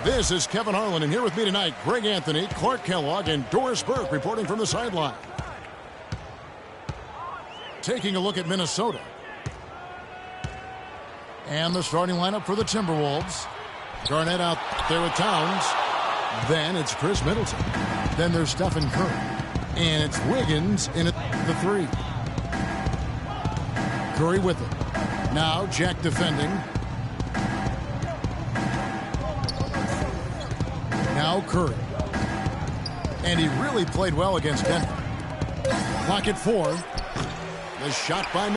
This is Kevin Harlan, and here with me tonight, Greg Anthony, Clark Kellogg, and Doris Burke reporting from the sideline. Taking a look at Minnesota. And the starting lineup for the Timberwolves. Garnett out there with Towns. Then it's Chris Middleton. Then there's Stephen Curry. And it's Wiggins in at the 3. Curry with it. Now Jack defending. Now Curry. And he really played well against Denver. Clock at 4. The shot by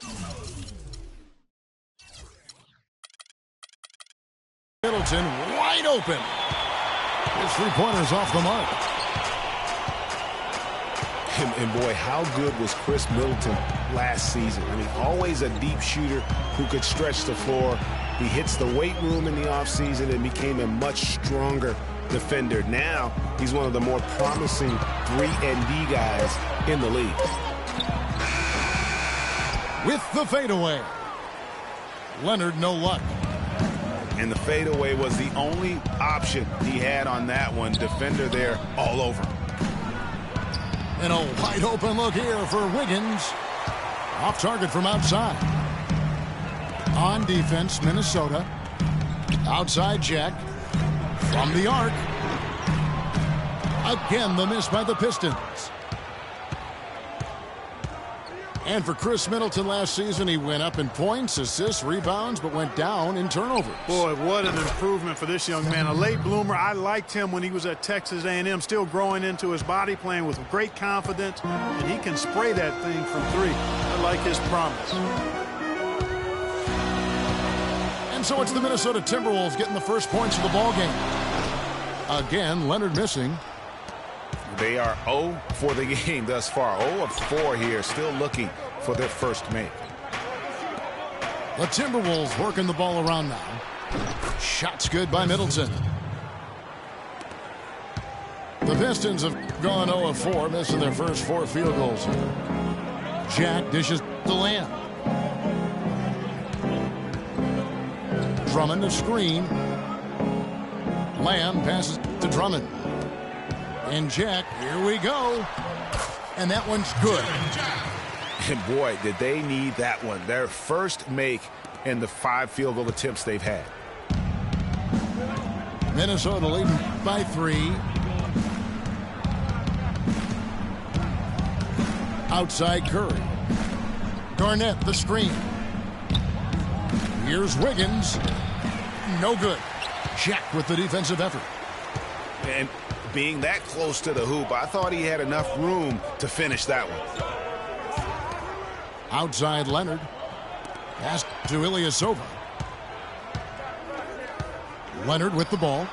Middleton, wide open. His three-pointer's off the mark. And boy, how good was Chris Middleton last season? I mean, always a deep shooter who could stretch the floor. He hits the weight room in the offseason and became a much stronger defender. Now, he's one of the more promising 3-and-D guys in the league. With the fadeaway. Leonard, no luck. And the fadeaway was the only option he had on that one. Defender there all over. And a wide open look here for Wiggins. Off target from outside. On defense, Minnesota. Outside Jack. From the arc. Again, the miss by the Pistons. And for Chris Middleton last season, he went up in points, assists, rebounds, but went down in turnovers. Boy, what an improvement for this young man. A late bloomer. I liked him when he was at Texas A&M, still growing into his body, playing with great confidence, and he can spray that thing from 3. I like his promise. And so it's the Minnesota Timberwolves getting the first points of the ball game. Again, Leonard missing. They are 0 for the game thus far. 0 of 4 here, still looking for their first make. The Timberwolves working the ball around now. Shots good by Middleton. The Pistons have gone 0 of 4, missing their first 4 field goals here. Jack dishes to Lamb. Drummond a screen. Lamb passes to Drummond. And Jack, here we go. And that one's good. And boy, did they need that one. Their first make in the 5 field goal attempts they've had. Minnesota leading by 3. Outside Curry. Garnett, the screen. Here's Wiggins. No good. Jack with the defensive effort. And being that close to the hoop, I thought he had enough room to finish that one. Outside Leonard. Pass to Ilyasova. Leonard with the ball.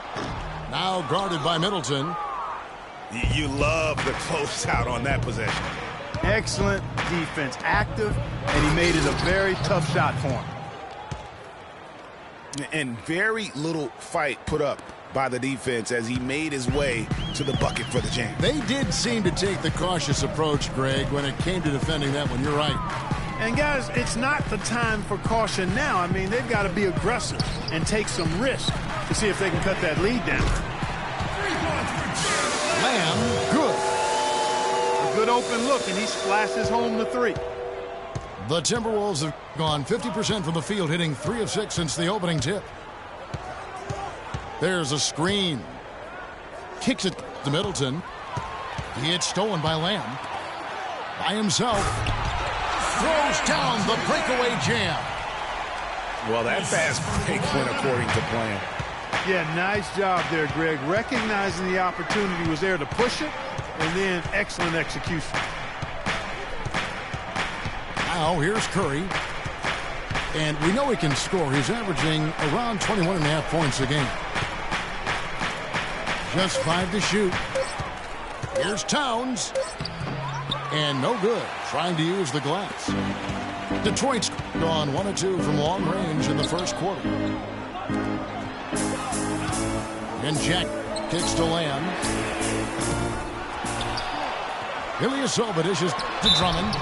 Now guarded by Middleton. You love the closeout on that possession. Excellent defense, active, and he made it a very tough shot for him. And very little fight put up by the defense as he made his way to the bucket for the jam. They did seem to take the cautious approach, Greg, when it came to defending that one. You're right. And, guys, it's not the time for caution now. I mean, they've got to be aggressive and take some risk to see if they can cut that lead down. Lamb, good. A good open look, and he splashes home the 3. The Timberwolves have gone 50% from the field, hitting 3 of 6 since the opening tip. There's a screen. Kicks it to Middleton. It's stolen by Lamb. By himself. Throws down the breakaway jam. Well, that fast break went according to plan. Yeah, nice job there, Greg. Recognizing the opportunity was there to push it, and then excellent execution. Now here's Curry. And we know he can score. He's averaging around 21.5 points a game. Just 5 to shoot. Here's Towns. And no good. Trying to use the glass. Detroit's gone 1 of 2 from long range in the first quarter. And Jack kicks to Lamb. Ilyasova dishes to Drummond.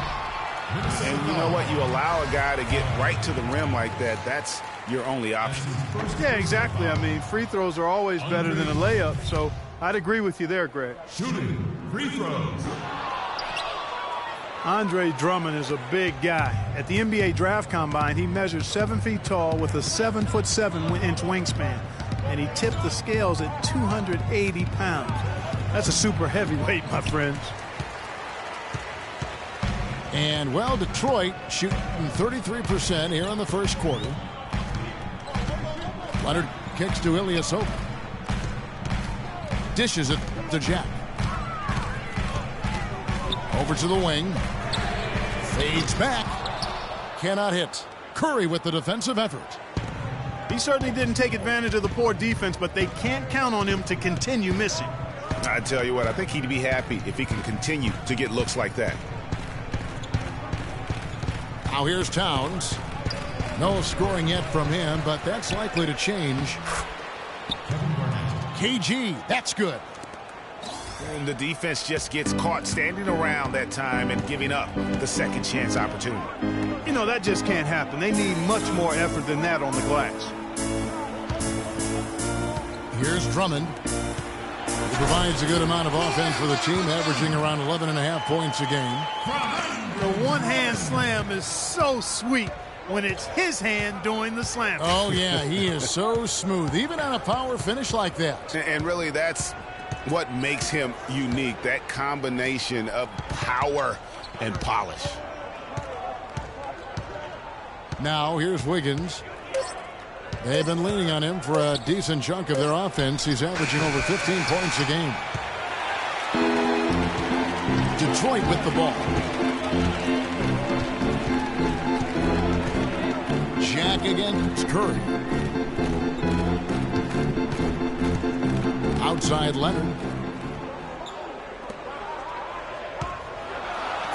And you know what? You allow a guy to get right to the rim like that. That's your only option. Yeah, exactly. I mean, free throws are always better than a layup, so I'd agree with you there, Greg. Shooting free throws. Andre Drummond is a big guy. At the NBA Draft Combine, he measures 7 feet tall with a 7'7" wingspan, and he tipped the scales at 280 pounds. That's a super heavyweight, my friends. And, well, Detroit shooting 33% here in the first quarter. Leonard kicks to Ilyasova. Dishes it to Jack. Over to the wing. Fades back. Cannot hit. Curry with the defensive effort. He certainly didn't take advantage of the poor defense, but they can't count on him to continue missing. I tell you what, I think he'd be happy if he can continue to get looks like that. Now here's Towns. No scoring yet from him, but that's likely to change. KG, that's good. And the defense just gets caught standing around that time and giving up the second chance opportunity. You know, that just can't happen. They need much more effort than that on the glass. Here's Drummond. He provides a good amount of offense for the team, averaging around 11.5 points a game. The one-hand slam is so sweet when it's his hand doing the slam. Oh, yeah, he is so smooth, even on a power finish like that. And really, that's what makes him unique, that combination of power and polish. Now, here's Wiggins. They've been leaning on him for a decent chunk of their offense. He's averaging over 15 points a game. Detroit with the ball. Jack against Curry. Outside Leonard.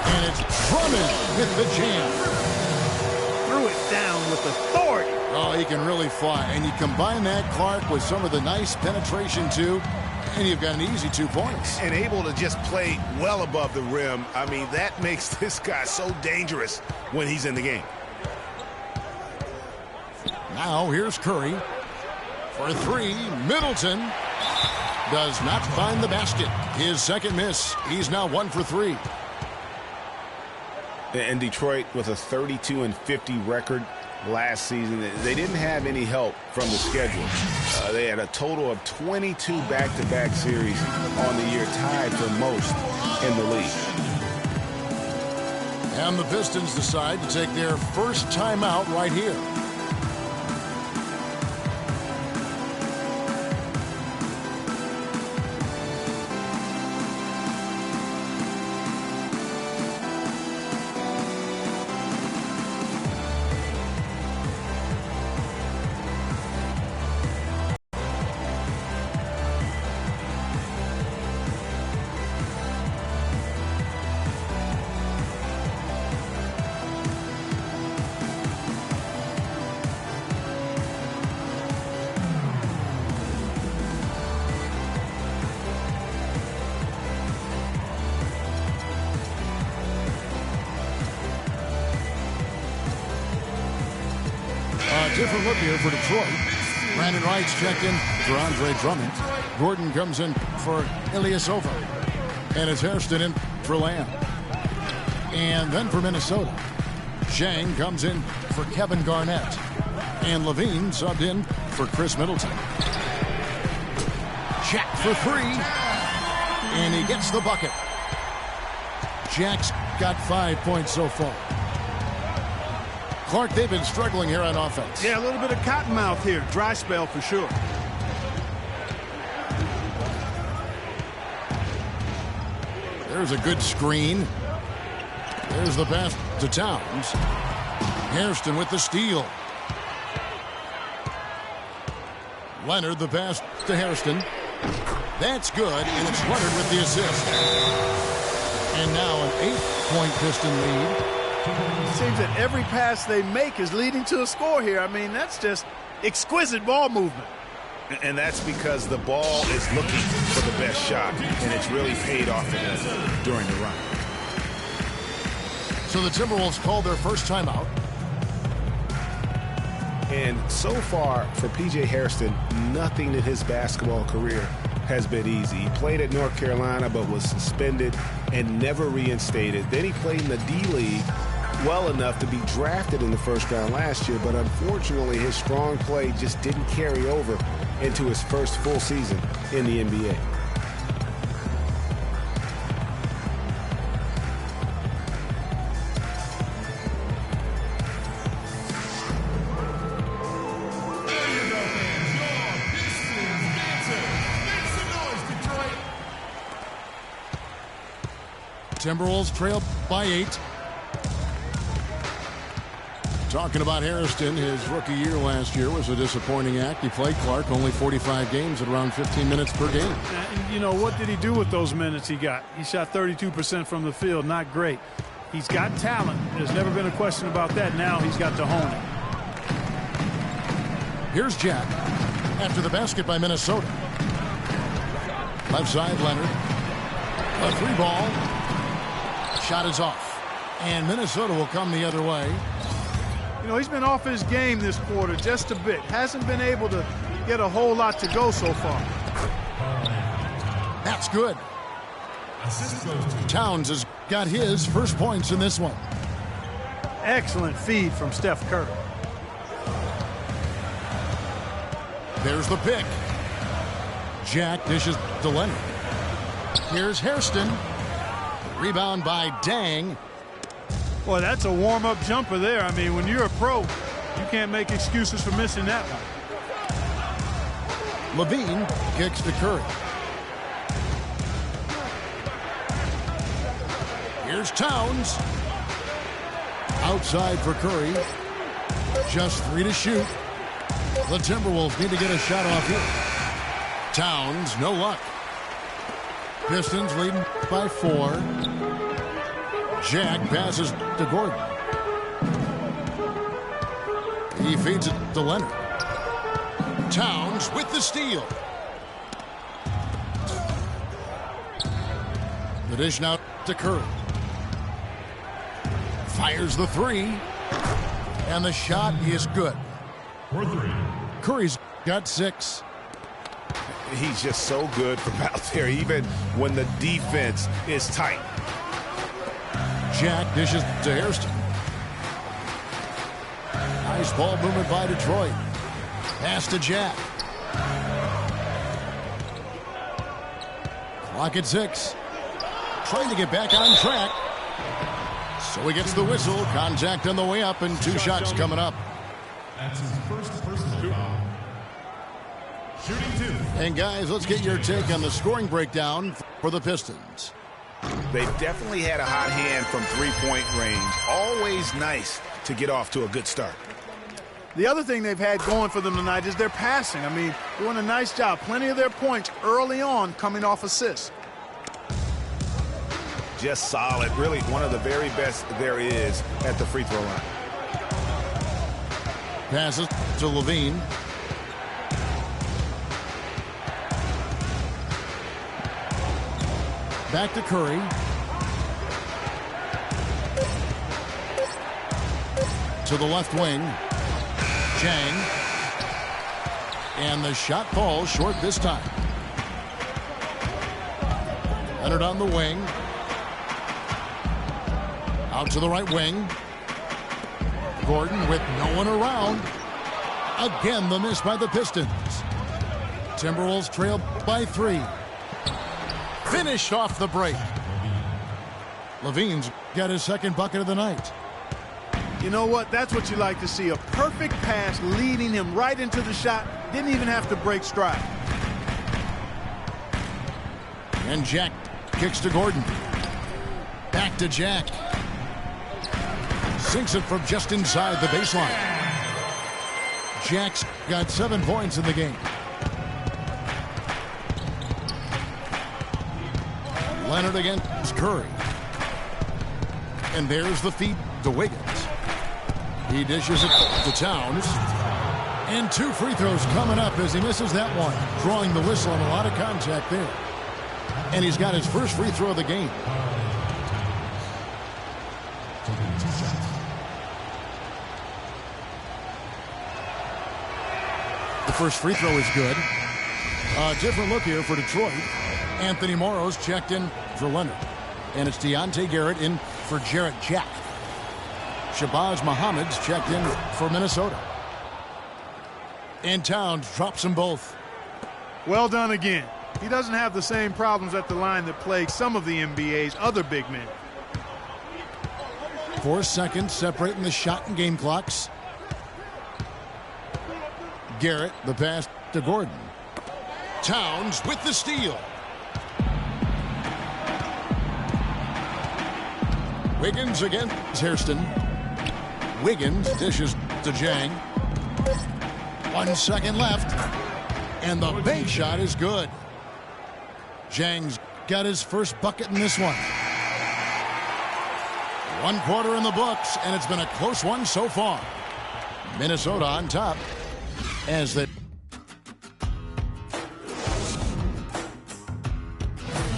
And it's Drummond with the jam. Threw it down with authority. Oh, he can really fly. And you combine that, Clark, with some of the nice penetration, too, and you've got an easy 2 points. And able to just play well above the rim. I mean, that makes this guy so dangerous when he's in the game. Now, here's Curry. For 3, Middleton does not find the basket. His second miss. He's now 1 for 3. And Detroit with a 32-50 record last season. They didn't have any help from the schedule. They had a total of 22 back-to-back series on the year, tied for most in the league. And the Pistons decide to take their first timeout right here. Different look here for Detroit. Brandon Wright's checked in for Andre Drummond. Gordon comes in for Ilyasova. And it's Hairston in for Lamb. And then for Minnesota, Zhang comes in for Kevin Garnett. And Levine subbed in for Chris Middleton. Jack for 3. And he gets the bucket. Jack's got 5 points so far. Clark, they've been struggling here on offense. Yeah, a little bit of cottonmouth here. Dry spell for sure. There's a good screen. There's the pass to Towns. Hairston with the steal. Leonard the pass to Hairston. That's good, and it's Leonard with the assist. And now an 8-point Piston lead. It seems that every pass they make is leading to a score here. I mean, that's just exquisite ball movement. And that's because the ball is looking for the best shot, and it's really paid off for them during the run. So the Timberwolves called their first timeout. And so far, for P.J. Hairston, nothing in his basketball career has been easy. He played at North Carolina but was suspended and never reinstated. Then he played in the D-League well enough to be drafted in the first round last year, but unfortunately his strong play just didn't carry over into his first full season in the NBA. Timberwolves trail by 8. Talking about Hairston, his rookie year last year was a disappointing act. He played Clark only 45 games at around 15 minutes per game. You know, what did he do with those minutes he got? He shot 32% from the field. Not great. He's got talent. There's never been a question about that. Now he's got to hone it. Here's Jack after the basket by Minnesota. Left side, Leonard. A 3 ball. Shot is off. And Minnesota will come the other way. You know, he's been off his game this quarter just a bit. Hasn't been able to get a whole lot to go so far. That's good. Towns has got his first points in this one. Excellent feed from Steph Curry. There's the pick. Jack dishes to Leonard. Here's Hairston. Rebound by Dang. Boy, that's a warm-up jumper there. I mean, when you're a pro, you can't make excuses for missing that one. Levine kicks to Curry. Here's Towns. Outside for Curry. Just 3 to shoot. The Timberwolves need to get a shot off here. Towns, no luck. Pistons leading by 4. Jack passes to Gordon. He feeds it to Leonard. Towns with the steal. The dish now to Curry. Fires the 3. And the shot is good. For 3. Curry's got 6. He's just so good from out there, even when the defense is tight. Jack dishes to Hairston. Nice ball movement by Detroit. Pass to Jack. Clock at 6. Trying to get back on track. So he gets the whistle. Contact on the way up and 2 shots coming up. That's his first personal foul. Shooting 2. And guys, let's get your take on the scoring breakdown for the Pistons. They've definitely had a hot hand from three-point range. Always nice to get off to a good start. The other thing they've had going for them tonight is their passing. I mean, doing a nice job. Plenty of their points early on coming off assists. Just solid. Really one of the very best there is at the free throw line. Passes to Levine. Back to Curry. To the left wing. Chang. And the shot falls short this time. Leonard on the wing. Out to the right wing. Gordon with no one around. Again, the miss by the Pistons. Timberwolves trail by 3. Finished off the break. Levine's got his second bucket of the night. You know what? That's what you like to see. A perfect pass leading him right into the shot. Didn't even have to break stride. And Jack kicks to Gordon. Back to Jack. Sinks it from just inside the baseline. Jack's got 7 points in the game. Leonard against Curry. And there's the feed to Wiggins. He dishes it to Towns. And 2 free throws coming up as he misses that one. Drawing the whistle and a lot of contact there. And he's got his first free throw of the game. First free throw is good. A different look here for Detroit. Anthony Morrow's checked in for Leonard. And it's Deontay Garrett in for Jarrett Jack. Shabazz Muhammad's checked in for Minnesota. And Towns drops them both. Well done again. He doesn't have the same problems at the line that plague some of the NBA's other big men. 4 seconds separating the shot and game clocks. Garrett, the pass to Gordon. Towns with the steal. Wiggins against Hairston. Wiggins dishes to Jang. 1 second left. And the bank shot is good. Jang's got his first bucket in this one. 1 quarter in the books, and it's been a close one so far. Minnesota on top as they...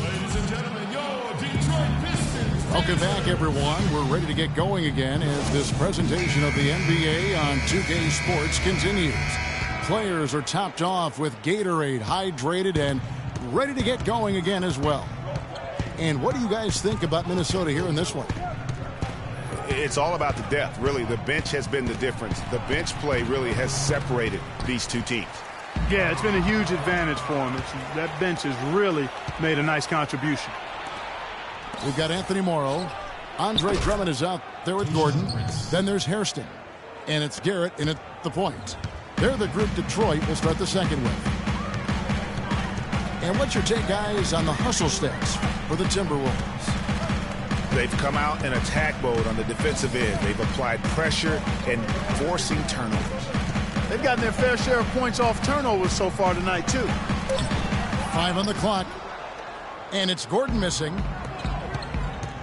Ladies and gentlemen, your Detroit Pistons. Welcome back, everyone. We're ready to get going again as this presentation of the NBA on 2K Sports continues. Players are topped off with Gatorade, hydrated, and ready to get going again as well. And what do you guys think about Minnesota here in this one? It's all about the depth, really. The bench has been the difference. The bench play really has separated these two teams. Yeah, it's been a huge advantage for him. That bench has really made a nice contribution. We've got Anthony Morrow. Andre Drummond is out there with Gordon. Then there's Hairston. And it's Garrett in at the point. They're the group Detroit will start the second with. And what's your take, guys, on the hustle stats for the Timberwolves? They've come out in attack mode on the defensive end. They've applied pressure and forcing turnovers. They've gotten their fair share of points off turnovers so far tonight, too. 5 on the clock. And it's Gordon missing.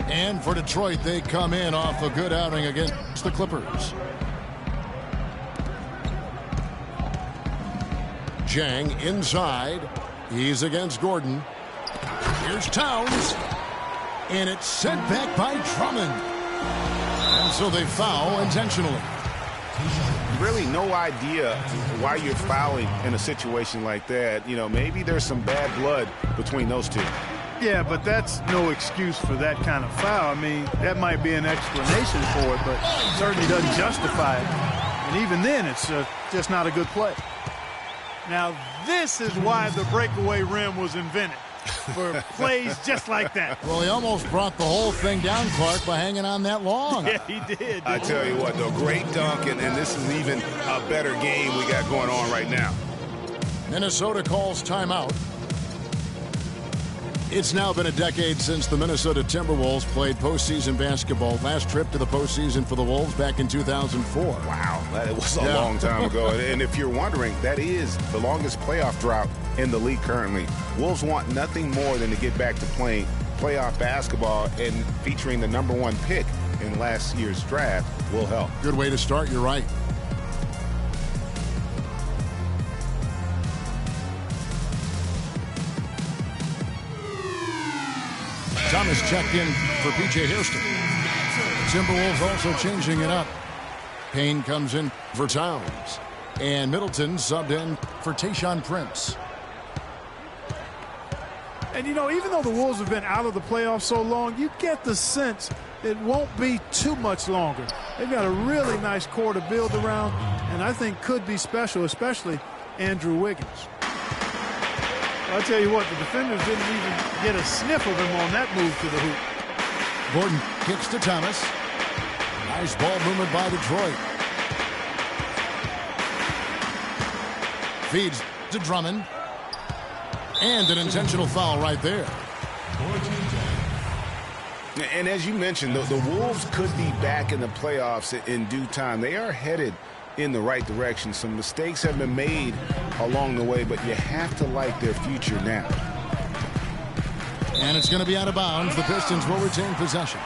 And for Detroit, they come in off a good outing against the Clippers. Jang inside. He's against Gordon. Here's Towns. And it's sent back by Drummond. And so they foul intentionally. Really no idea why you're fouling in a situation like that. You know, maybe there's some bad blood between those two. Yeah, but that's no excuse for that kind of foul. I mean, that might be an explanation for it, but it certainly doesn't justify it. And even then, it's just not a good play. Now, this is why the breakaway rim was invented, for plays just like that. Well, he almost brought the whole thing down, Clark, by hanging on that long. Yeah, he did. I tell you what, though, great dunk, and this is even a better game we got going on right now. Minnesota calls timeout. It's now been a decade since the Minnesota Timberwolves played postseason basketball. Last trip to the postseason for the Wolves back in 2004. Wow, that was a long time ago. And if you're wondering, that is the longest playoff drought in the league currently. Wolves want nothing more than to get back to playing playoff basketball, and featuring the #1 pick in last year's draft will help. Good way to start, you're right. Thomas checked in for P.J. Hairston. Timberwolves also changing it up. Payne comes in for Towns. And Middleton subbed in for Tayshaun Prince. And, you know, even though the Wolves have been out of the playoffs so long, you get the sense it won't be too much longer. They've got a really nice core to build around, and I think could be special, especially Andrew Wiggins. I'll tell you what, the defenders didn't even get a sniff of him on that move to the hoop. Gordon kicks to Thomas. Nice ball movement by Detroit. Feeds to Drummond. And an intentional foul right there. And as you mentioned, the Wolves could be back in the playoffs in due time. They are headed in the right direction. Some mistakes have been made along the way, but you have to like their future now. And it's going to be out of bounds. The Pistons will retain possession.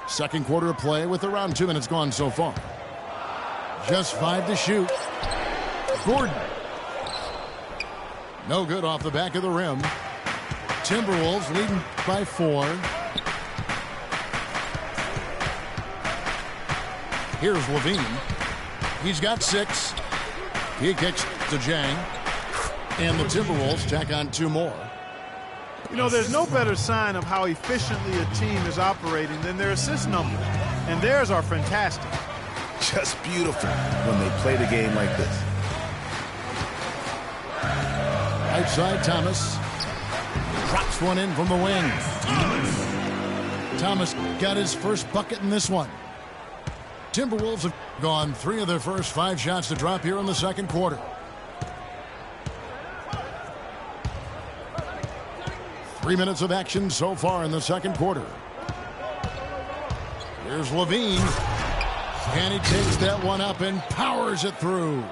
Second quarter of play with around 2 minutes gone so far. Just 5 to shoot. Gordon. No good off the back of the rim. Timberwolves leading by 4. Here's Levine. He's got 6. He kicks to Jang. And the Timberwolves tack on 2 more. You know, there's no better sign of how efficiently a team is operating than their assist numbers. And theirs are fantastic. Just beautiful when they play the game like this. Outside Thomas. Drops one in from the wing. Thomas got his first bucket in this one. Timberwolves have gone 3 of their first 5 shots to drop here in the second quarter. 3 minutes of action so far in the second quarter. Here's Levine. And he takes that one up and powers it through.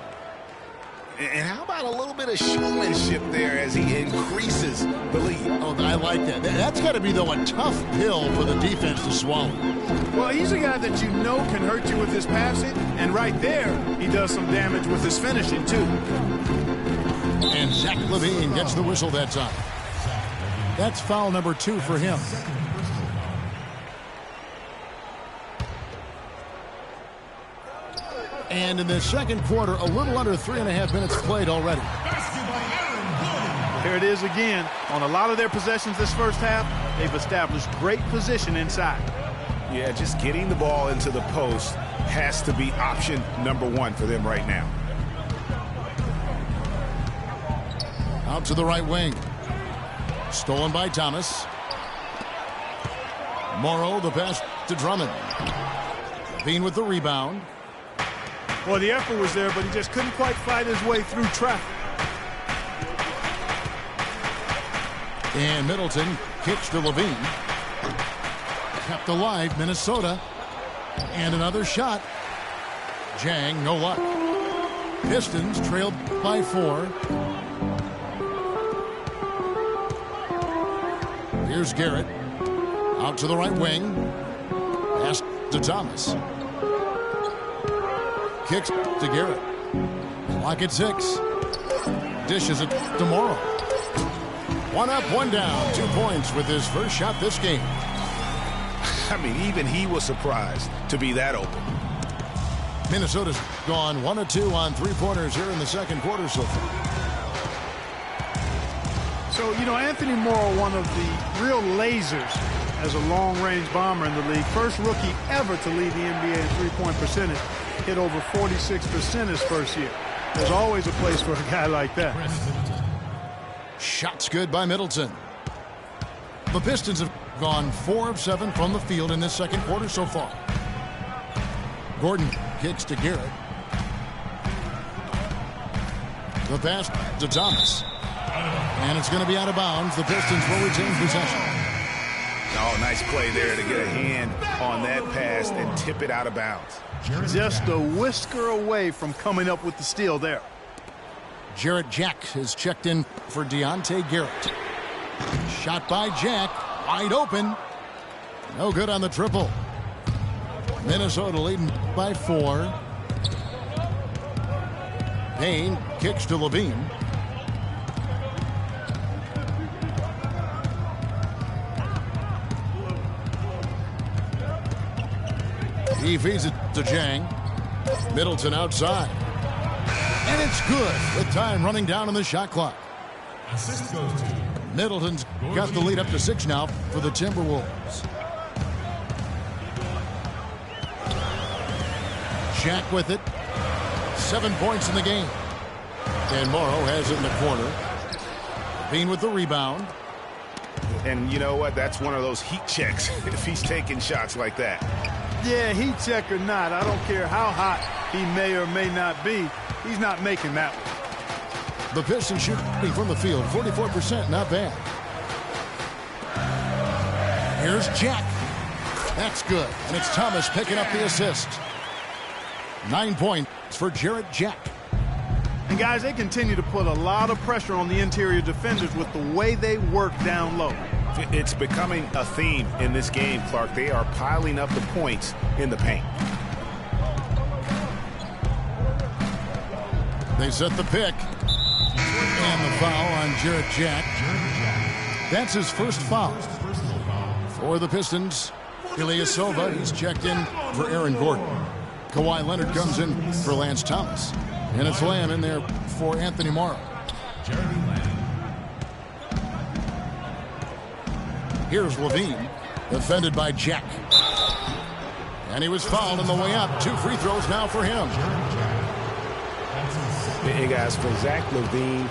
And how about a little bit of showmanship there as he increases the lead? Oh, I like that. That's got to be, though, a tough pill for the defense to swallow. Well, he's a guy that you know can hurt you with his passing. And right there, he does some damage with his finishing, too. And Zach Levine gets the whistle that time. That's foul number 2 for him. And in the second quarter, a little under 3.5 minutes played already. Here it is again. On a lot of their possessions this first half, they've established great position inside. Yeah, just getting the ball into the post has to be option number 1 for them right now. Out to the right wing. Stolen by Thomas. Morrow, the pass to Drummond. Levine with the rebound. Well, the effort was there, but he just couldn't quite fight his way through traffic. And Middleton kicks to Levine. Kept alive, Minnesota. And another shot. Jang, no luck. Pistons trailed by 4. Here's Garrett. Out to the right wing. Pass to Thomas. Kicks to Garrett. Clock at 6. Dishes it to Morrow. 1 up, 1 down. 2 points with his first shot this game. I mean, even he was surprised to be that open. Minnesota's gone 1 of 2 on 3-pointers here in the second quarter so far. So, you know, Anthony Morrow, one of the real lasers as a long-range bomber in the league. First rookie ever to lead the NBA in three-point percentage. Hit over 46% his first year. There's always a place for a guy like that. Shots good by Middleton. The Pistons have gone 4 of 7 from the field in this second quarter so far. Gordon kicks to Garrett. The pass to Thomas. And it's going to be out of bounds. The Pistons will retain possession. Oh, nice play there to get a hand on that pass and tip it out of bounds. Just a whisker away from coming up with the steal there. Jarrett Jack is checked in for Deontay Garrett. Shot by Jack. Wide open. No good on the triple. Minnesota leading by 4. Payne kicks to Levine. He feeds it to Jang. Middleton outside. And it's good with time running down on the shot clock. Assist goes to Middleton's got the lead up to 6 now for the Timberwolves. Jack with it. 7 points in the game. And Morrow has it in the corner. Levine with the rebound. And you know what? That's one of those heat checks if he's taking shots like that. Yeah, heat check or not, I don't care how hot he may or may not be. He's not making that one. The Pistons shooting from the field, 44%, not bad. Here's Jack. That's good. And it's Thomas picking up the assist. 9 points for Jarrett Jack. And guys, they continue to put a lot of pressure on the interior defenders with the way they work down low. It's becoming a theme in this game, Clark. They are piling up the points in the paint. They set the pick. And the foul on Jarrett Jack. That's his first foul. For the Pistons, Ilyasova, he's checked in for Aaron Gordon. Kawhi Leonard comes in for Lance Thomas. And it's Lamb in there for Anthony Morrow. Here's Levine, defended by Jack. And he was fouled on the way up. 2 free throws now for him. Hey, guys, for Zach LaVine,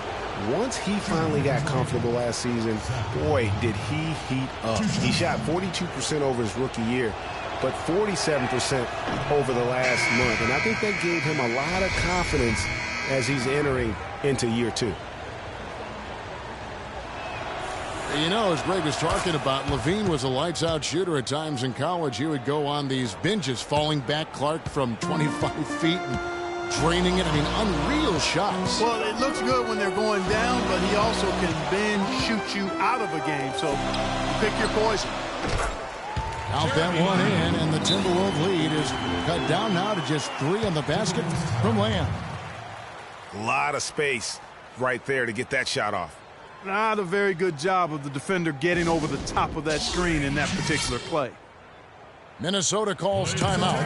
once he finally got comfortable last season, boy, did he heat up. He shot 42% over his rookie year, but 47% over the last month. And I think that gave him a lot of confidence as he's entering into year 2. You know, as Greg was talking about, Levine was a lights-out shooter at times in college. He would go on these binges, falling back Clark from 25 feet and draining it. I mean, unreal shots. Well, it looks good when they're going down, but he also can bend, shoot you out of a game. So pick your poison. Out that one in, and the Timberwolves lead is cut down now to just 3 on the basket from Lamb. A lot of space right there to get that shot off. Not a very good job of the defender getting over the top of that screen in that particular play. Minnesota calls timeout.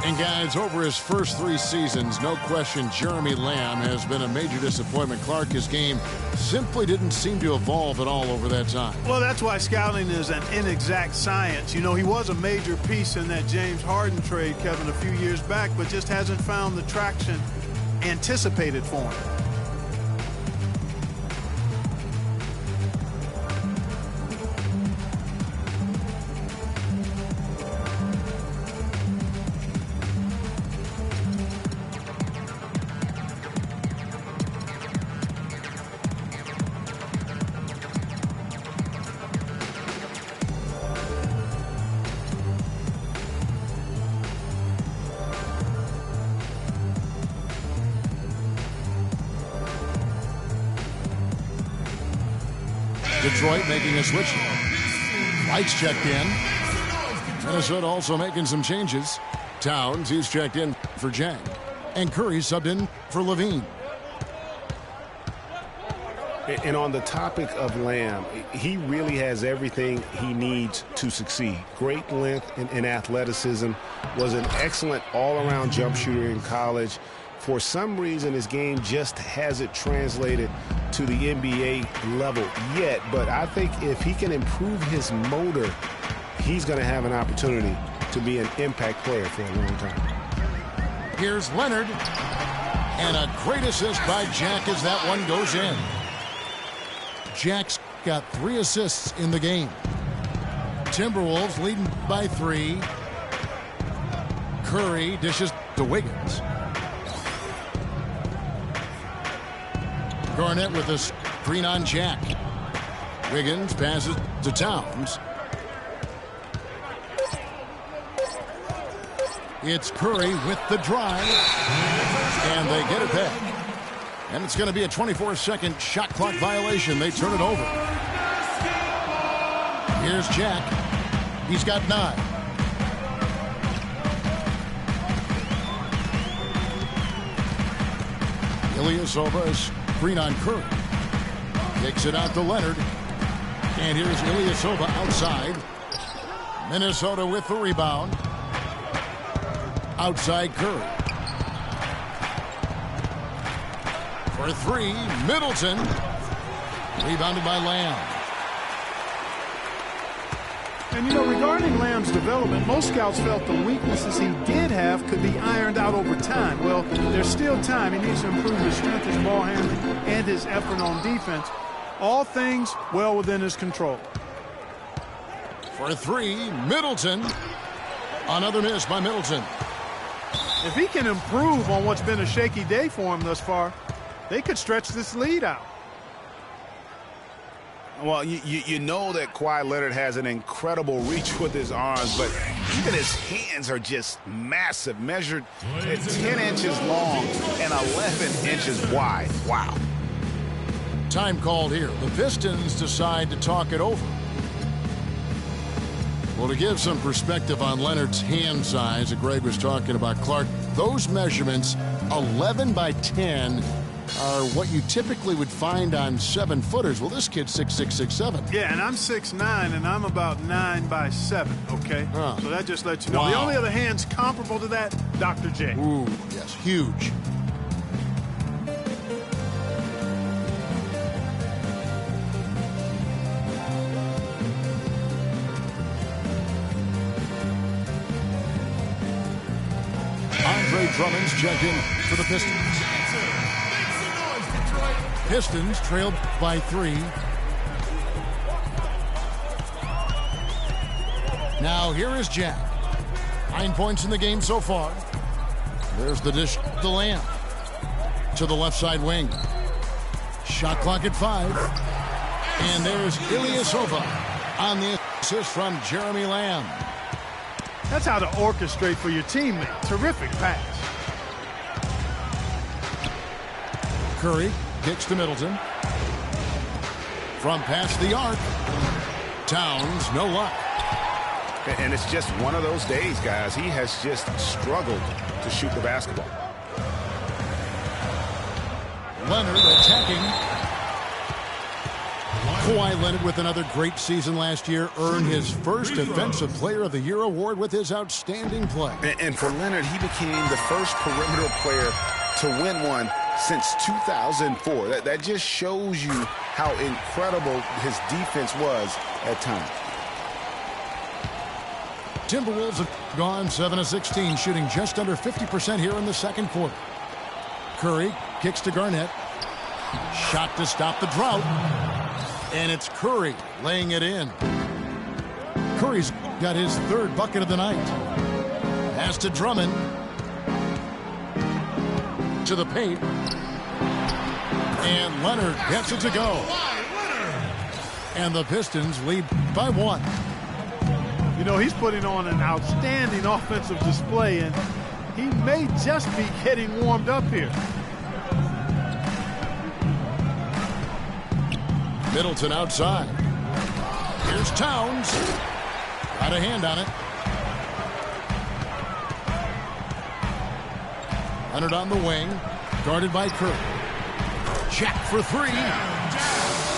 And guys, over his first 3 seasons, no question Jeremy Lamb has been a major disappointment. Clark, his game simply didn't seem to evolve at all over that time. Well, that's why scouting is an inexact science. You know, he was a major piece in that James Harden trade, Kevin, a few years back, but just hasn't found the traction anticipated for him. Detroit making a switch. Lights checked in. Minnesota also making some changes. Towns, he's checked in for Jang. And Curry subbed in for Levine. And on the topic of Lamb, he really has everything he needs to succeed. Great length and athleticism. Was an excellent all-around jump shooter in college. For some reason, his game just hasn't translated to the NBA level yet. But I think if he can improve his motor, he's going to have an opportunity to be an impact player for a long time. Here's Leonard. And a great assist by Jack as that one goes in. Jack's got 3 assists in the game. Timberwolves leading by 3. Curry dishes to Wiggins. Garnett with a screen on Jack. Wiggins passes to Towns. It's Curry with the drive. And they get it back. And it's going to be a 24-second shot clock violation. They turn it over. Here's Jack. He's got 9. Ilyasova's screen on Curry. Kicks it out to Leonard. And here's Ilyasova outside. Minnesota with the rebound. Outside Curry. For 3, Middleton. Rebounded by Lamb. And, you know, regarding Lamb's development, most scouts felt the weaknesses he did have could be ironed out over time. Well, there's still time. He needs to improve his strength, his ball handling, and his effort on defense. All things well within his control. For 3, Middleton. Another miss by Middleton. If he can improve on what's been a shaky day for him thus far, they could stretch this lead out. Well, you know that Kawhi Leonard has an incredible reach with his arms, but even his hands are just massive, measured at 10 inches long and 11 inches wide. Wow. Time called here. The Pistons decide to talk it over. Well, to give some perspective on Leonard's hand size that Greg was talking about, Clark, those measurements, 11 by 10, are what you typically would find on 7-footers. Well, this kid's 6'6", 6'7". Yeah, and I'm 6'9", and I'm about 9 by 7, okay? Huh. So that just lets you know. Wow. The only other hands comparable to that, Dr. J. Ooh, yes, huge. Andre Drummond's checked in for the Pistons. Pistons trailed by 3. Now here is Jack. 9 points in the game so far. There's the dish to Lamb. To the left side wing. Shot clock at 5. And there's Ilyasova on the assist from Jeremy Lamb. That's how to orchestrate for your teammate. Terrific pass. Curry kicks to Middleton. From past the arc. Towns, no luck. And it's just one of those days, guys. He has just struggled to shoot the basketball. Leonard attacking. Kawhi Leonard with another great season last year, earned his first Defensive Player of the Year award with his outstanding play. And for Leonard, he became the first perimeter player to win one since 2004. That just shows you how incredible his defense was at times. Timberwolves have gone 7 of 16, shooting just under 50% here in the second quarter. Curry kicks to Garnett. Shot to stop the drought. And it's Curry laying it in. Curry's got his 3rd bucket of the night. Pass to Drummond. To the paint. And Leonard gets it to go. And the Pistons lead by 1. You know, he's putting on an outstanding offensive display, and he may just be getting warmed up here. Middleton outside. Here's Towns. Got a hand on it. Leonard on the wing. Guarded by Curry. Jack for 3.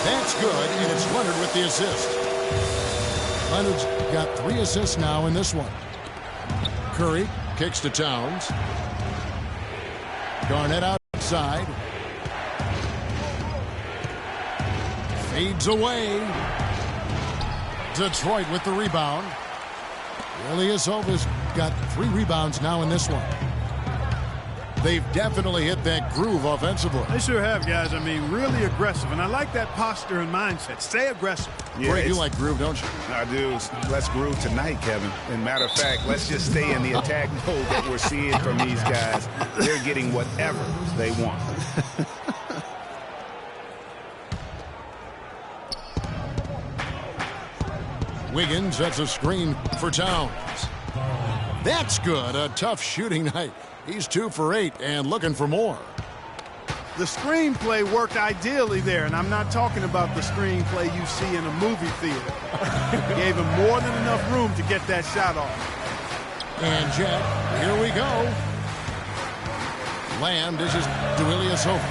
That's good, and it's Leonard with the assist. Leonard's got 3 assists now in this one. Curry kicks to Towns. Garnett outside. Fades away. Detroit with the rebound. Ilyasova's got 3 rebounds now in this one. They've definitely hit that groove offensively. They sure have, guys. I mean, really aggressive. And I like that posture and mindset. Stay aggressive. Yeah, Great, you like groove, don't you? I do. Let's groove tonight, Kevin. And matter of fact, let's just stay in the attack mode that we're seeing from these guys. They're getting whatever they want. Wiggins sets a screen for Towns. That's good. A tough shooting night. He's 2 for 8 and looking for more. The screenplay worked ideally there, and I'm not talking about the screenplay you see in a movie theater. Gave him more than enough room to get that shot off. And Jack, here we go. Lamb dishes to Ilyasova.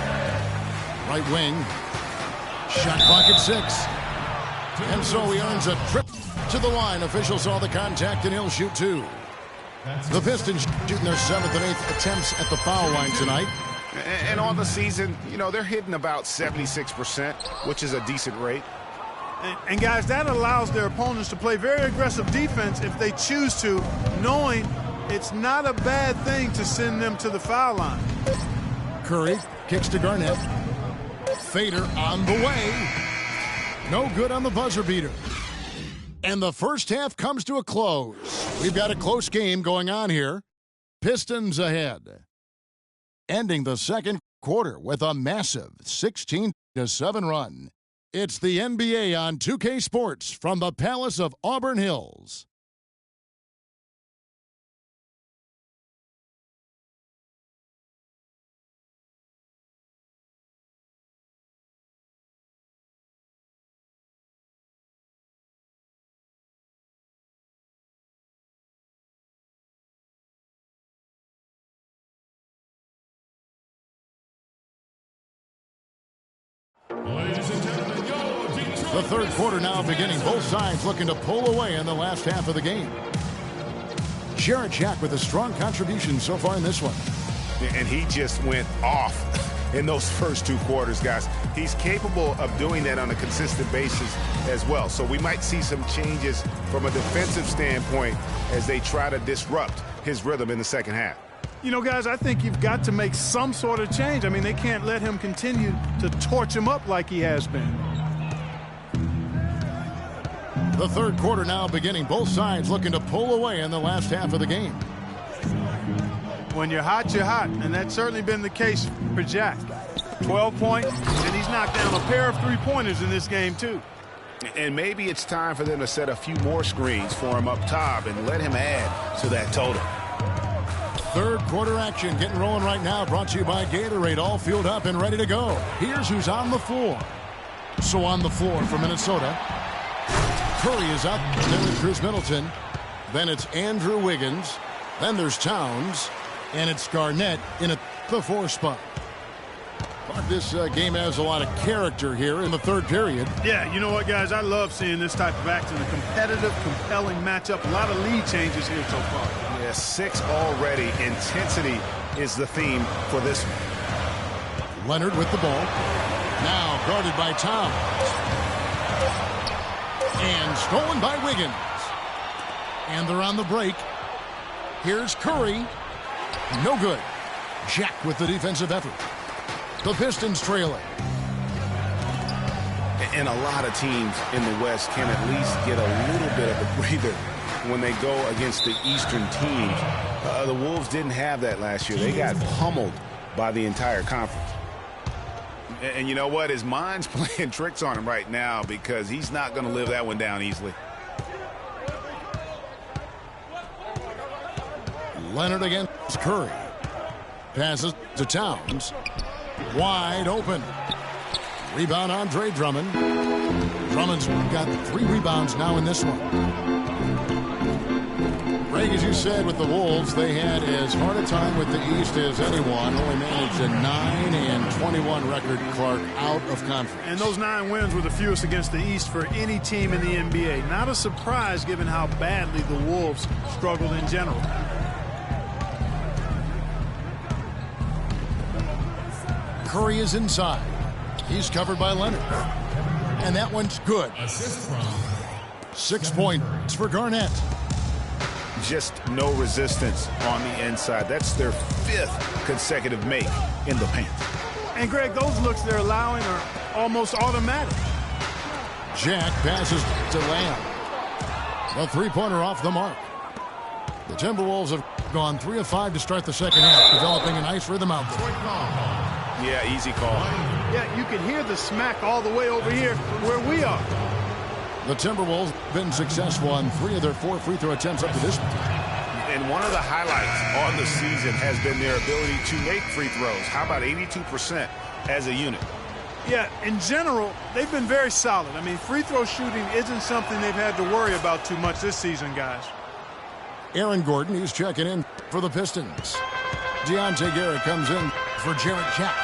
Right wing. Shot clock at 6. And so he earns a trip to the line. Officials saw the contact, and he'll shoot 2. The Pistons shooting their 7th and 8th attempts at the foul line tonight. And on the season, you know, they're hitting about 76%, which is a decent rate. And guys, that allows their opponents to play very aggressive defense if they choose to, knowing it's not a bad thing to send them to the foul line. Curry kicks to Garnett. Fader on the way. No good on the buzzer beater. And the first half comes to a close. We've got a close game going on here. Pistons ahead. Ending the second quarter with a massive 16-7 run. It's the NBA on 2K Sports from the Palace of Auburn Hills. The third quarter now beginning. Both sides looking to pull away in the last half of the game. Jarrett Jack with a strong contribution so far in this one. And he just went off in those first two quarters, guys. He's capable of doing that on a consistent basis as well. So we might see some changes from a defensive standpoint as they try to disrupt his rhythm in the second half. You know, guys, I think you've got to make some sort of change. I mean, they can't let him continue to torch him up like he has been. The third quarter now beginning. Both sides looking to pull away in the last half of the game. When you're hot, and that's certainly been the case for Jack. 12 points, and he's knocked down a pair of three-pointers in this game, too. And maybe it's time for them to set a few more screens for him up top and let him add to that total. Third quarter action getting rolling right now. Brought to you by Gatorade. All fueled up and ready to go. Here's who's on the floor. So on the floor for Minnesota, Curry is up. Then it's Chris Middleton. Then it's Andrew Wiggins. Then there's Towns. And it's Garnett in the 4 spot. But this game has a lot of character here in the third period. Yeah, you know what, guys? I love seeing this type of action. A competitive, compelling matchup. A lot of lead changes here so far. Yeah, 6 already. Intensity is the theme for this one. Leonard with the ball. Now guarded by Towns. And stolen by Wiggins. And they're on the break. Here's Curry. No good. Jack with the defensive effort. The Pistons trailing. And a lot of teams in the West can at least get a little bit of a breather when they go against the Eastern teams. The Wolves didn't have that last year. They got pummeled by the entire conference. And you know what? His mind's playing tricks on him right now because he's not going to live that one down easily. Leonard against Curry. Passes to Towns. Wide open. Rebound Andre Drummond. Drummond's got 3 rebounds now in this one. Greg, as you said, with the Wolves, they had as hard a time with the East as anyone. Only managed a 9-21 record, Clark, out of conference. And those 9 wins were the fewest against the East for any team in the NBA. Not a surprise given how badly the Wolves struggled in general. Curry is inside. He's covered by Leonard. And that one's good. 6 points for Garnett. Just no resistance on the inside. That's their 5th consecutive make in the paint. And, Greg, those looks they're allowing are almost automatic. Jack passes to Lamb. The three-pointer off the mark. The Timberwolves have gone 3 of 5 to start the second half, developing a nice rhythm out there. Yeah, easy call. Yeah, you can hear the smack all the way over here where we are. The Timberwolves have been successful on 3 of their 4 free throw attempts up to this point. And one of the highlights on the season has been their ability to make free throws. How about 82% as a unit? Yeah, in general, they've been very solid. I mean, free throw shooting isn't something they've had to worry about too much this season, guys. Aaron Gordon, he's checking in for the Pistons. Deontay Garrett comes in for Jarrett Jack.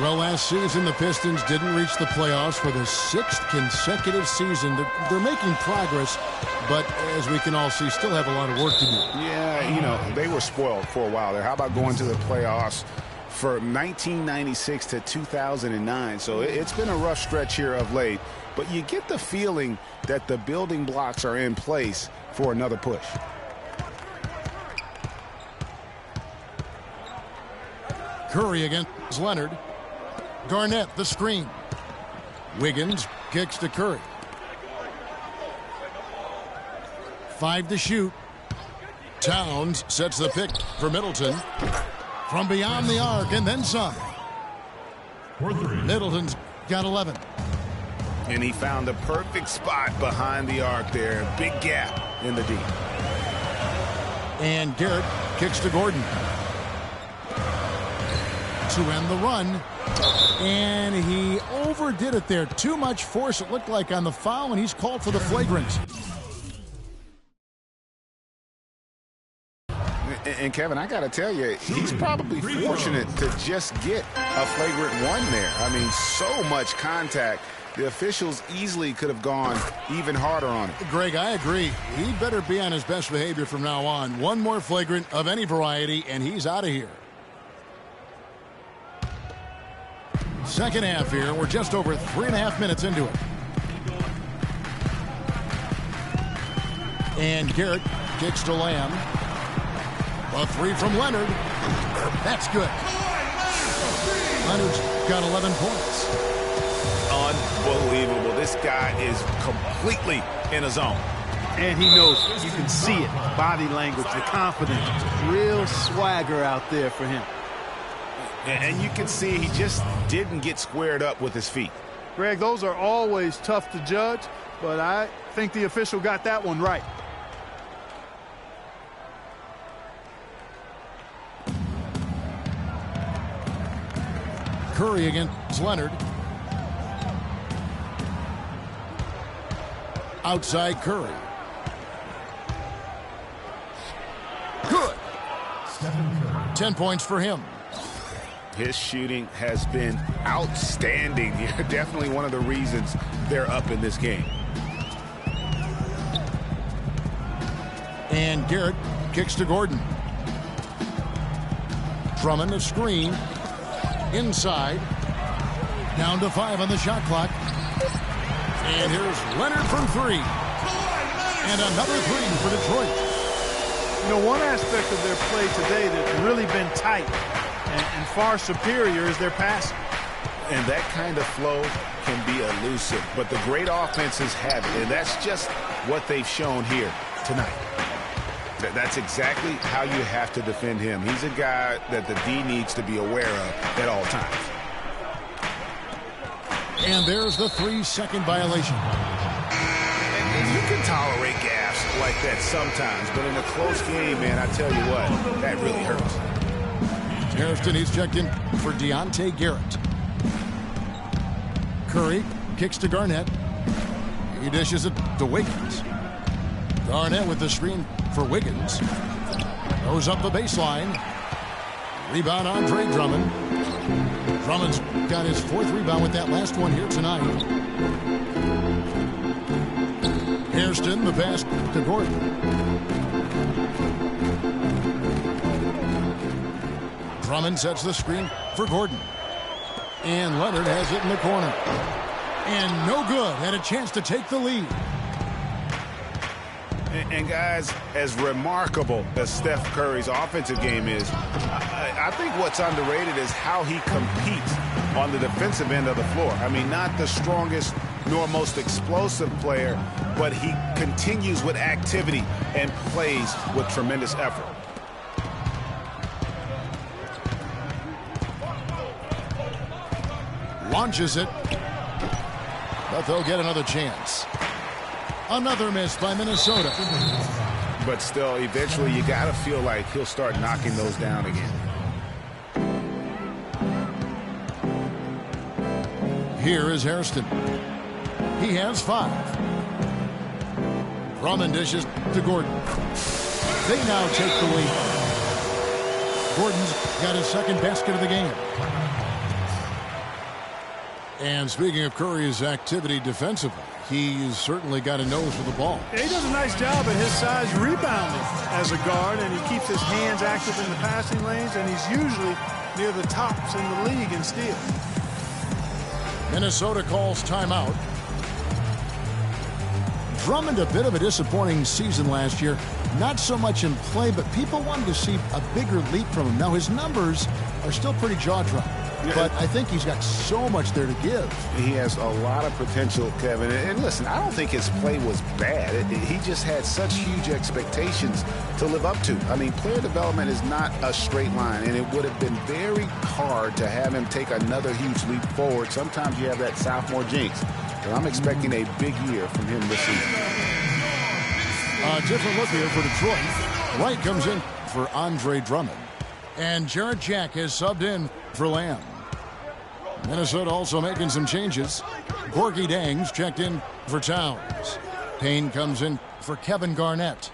Well, last season, the Pistons didn't reach the playoffs for the 6th consecutive season. They're making progress, but as we can all see, still have a lot of work to do. Yeah, you know, they were spoiled for a while there. How about going to the playoffs for 1996 to 2009? So it's been a rough stretch here of late, but you get the feeling that the building blocks are in place for another push. Curry against Leonard. Garnett, the screen. Wiggins kicks to Curry. 5 to shoot. Towns sets the pick for Middleton. From beyond the arc and then some. Middleton's got 11. And he found the perfect spot behind the arc there. Big gap in the D. And Garrett kicks to Gordon. To end the run. And he overdid it there. Too much force, it looked like, on the foul, and he's called for the flagrant. And Kevin, I got to tell you, he's probably fortunate to just get a flagrant one there. I mean, so much contact. The officials easily could have gone even harder on it. Greg, I agree. He better be on his best behavior from now on. One more flagrant of any variety, and he's out of here. Second half here. We're just over 3.5 minutes into it. And Garrett kicks to Lamb. A three from Leonard. That's good. Leonard's got 11 points. Unbelievable. This guy is completely in a zone. And he knows it. You can see it. Body language, the confidence. Real swagger out there for him. And you can see he just didn't get squared up with his feet. Greg, those are always tough to judge, but I think the official got that one right. Curry against Leonard. Outside Curry. Good. 10 points for him. His shooting has been outstanding here. Definitely one of the reasons they're up in this game. And Garrett kicks to Gordon. Drummond a screen. Inside. Down to 5 on the shot clock. And here's Leonard from 3. And another 3 for Detroit. You know, one aspect of their play today that's really been tight and far superior is their passing. And that kind of flow can be elusive. But the great offenses have it. And that's just what they've shown here tonight. That's exactly how you have to defend him. He's a guy that the D needs to be aware of at all times. And there's the 3-second violation. And you can tolerate gaffes like that sometimes, but in a close game, man, I tell you what, that really hurts. Harrison, he's checked in for Deontay Garrett. Curry kicks to Garnett. He dishes it to Wiggins. Garnett with the screen for Wiggins. Goes up the baseline. Rebound Andre Drummond. Drummond's got his 4th rebound with that last one here tonight. Hairston, the pass to Gordon. Drummond sets the screen for Gordon. And Leonard has it in the corner. And no good. Had a chance to take the lead. And guys, as remarkable as Steph Curry's offensive game is, I think what's underrated is how he competes on the defensive end of the floor. I mean, not the strongest nor most explosive player, but he continues with activity and plays with tremendous effort. Launches it. But they'll get another chance. Another miss by Minnesota. But still, eventually you got to feel like he'll start knocking those down again. Here is Hairston. He has 5. Drummond dishes to Gordon. They now take the lead. Gordon's got his 2nd basket of the game. And speaking of Curry's activity defensively, he's certainly got a nose for the ball. Yeah, he does a nice job at his size rebounding as a guard, and he keeps his hands active in the passing lanes, and he's usually near the tops in the league in steals. Minnesota calls timeout. Drummond, a bit of a disappointing season last year. Not so much in play, but people wanted to see a bigger leap from him. Now, his numbers are still pretty jaw-dropping. But I think he's got so much there to give. He has a lot of potential, Kevin. And listen, I don't think his play was bad. He just had such huge expectations to live up to. I mean, player development is not a straight line, and it would have been very hard to have him take another huge leap forward. Sometimes you have that sophomore jinx. But I'm expecting a big year from him this season. A different look here for Detroit. Wright comes in for Andre Drummond. And Jarrett Jack has subbed in for Lamb. Minnesota also making some changes. Gorgui Dieng's checked in for Towns. Payne comes in for Kevin Garnett.